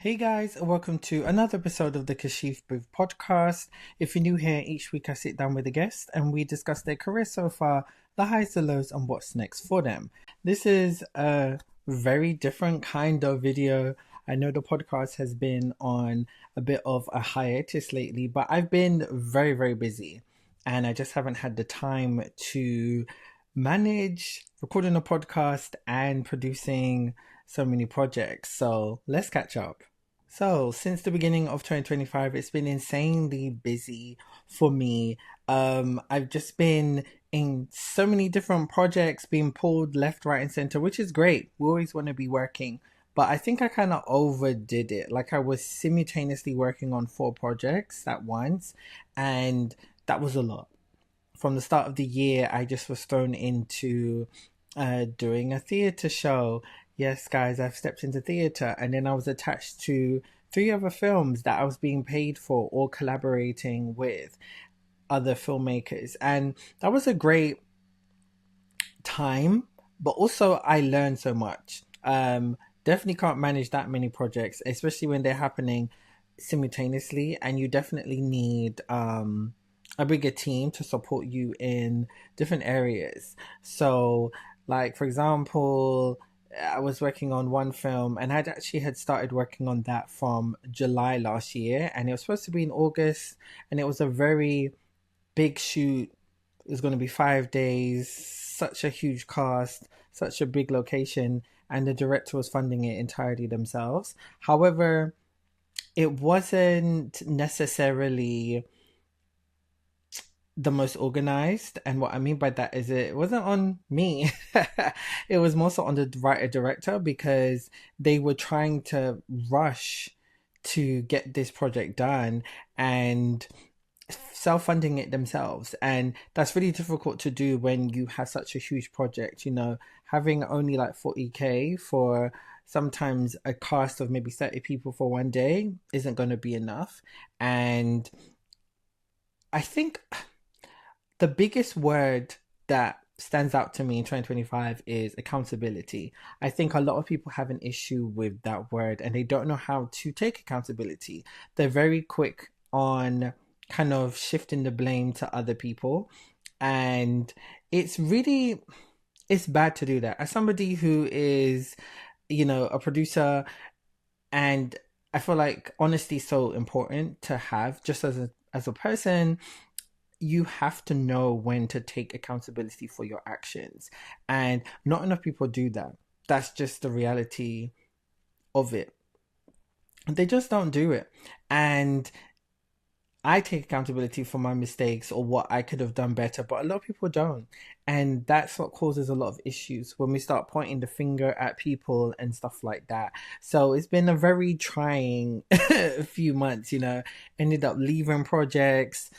Hey guys, and welcome to another episode of the Kashif Booth podcast. If you're new here, each week I sit down with a guest and we discuss their career so far, the highs, the lows, and what's next for them. This is a very different kind of video. I know the podcast has been on a bit of a hiatus lately, but I've been very, very busy and I just haven't had the time to manage recording a podcast and producing so many projects. So let's catch up. So, since the beginning of 2025, it's been insanely busy for me. I've just been in so many different projects being pulled left, right, and center, which is great. We always want to be working, but I think I kind of overdid it. Like, I was simultaneously working on four projects at once, and that was a lot. From the start of the year, I just was thrown into doing a theatre show. Yes, guys, I've stepped into theatre, and then I was attached to three other films that I was being paid for, or collaborating with other filmmakers. And that was a great time, but also I learned so much. Definitely can't manage that many projects, especially when they're happening simultaneously, and you definitely need a bigger team to support you in different areas. So, like for example, I was working on one film, and I'd actually had started working on that from July last year, and it was supposed to be in August, and it was a very big shoot. It was going to be 5 days, such a huge cast, such a big location, and the director was funding it entirely themselves. However, it wasn't necessarily the most organized, and what I mean by that is it wasn't on me. It was more so on the writer director, because they were trying to rush to get this project done and self-funding it themselves, and that's really difficult to do when you have such a huge project. Having only like 40K for sometimes a cast of maybe 30 people for one day isn't going to be enough. And I think the biggest word that stands out to me in 2025 is accountability. I think a lot of people have an issue with that word, and they don't know how to take accountability. They're very quick on kind of shifting the blame to other people, and it's really it's bad to do that. As somebody who is, a producer, and I feel like honesty is so important to have just as a person. You have to know when to take accountability for your actions, and not enough people do that. That's just the reality of it. They just don't do it. And I take accountability for my mistakes or what I could have done better, but a lot of people don't. And that's what causes a lot of issues when we start pointing the finger at people and stuff like that. So it's been a very trying few months. Ended up leaving projects.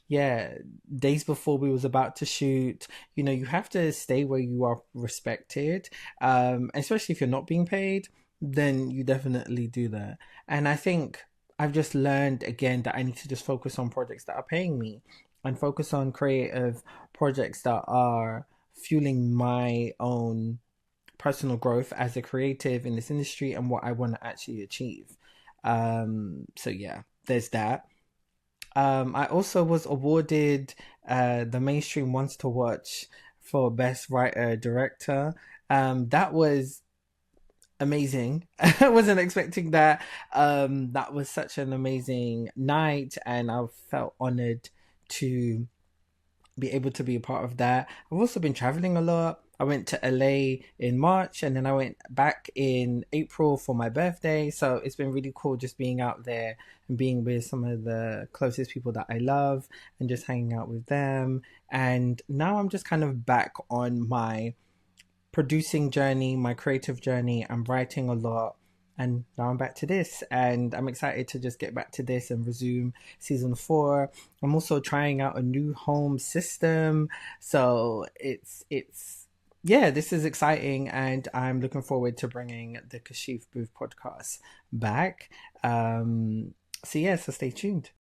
Yeah, days before we was about to shoot. You have to stay where you are respected. Especially if you're not being paid, then you definitely do that. And I think I've just learned again that I need to just focus on projects that are paying me, and focus on creative projects that are fueling my own personal growth as a creative in this industry and what I want to actually achieve. So yeah, there's that. I also was awarded the Mainstream Wants to Watch for Best Writer Director. That was amazing. I wasn't expecting that. That was such an amazing night, and I felt honored to be able to be a part of that. I've also been traveling a lot. I went to LA in March, and then I went back in April for my birthday. So it's been really cool just being out there and being with some of the closest people that I love and just hanging out with them. And now I'm just kind of back on my producing journey, my creative journey. I'm writing a lot, and now I'm back to this, and I'm excited to just get back to this and resume season 4. I'm also trying out a new home system, so it's yeah, this is exciting, and I'm looking forward to bringing the Kashif Booth podcast back. So yeah, so stay tuned.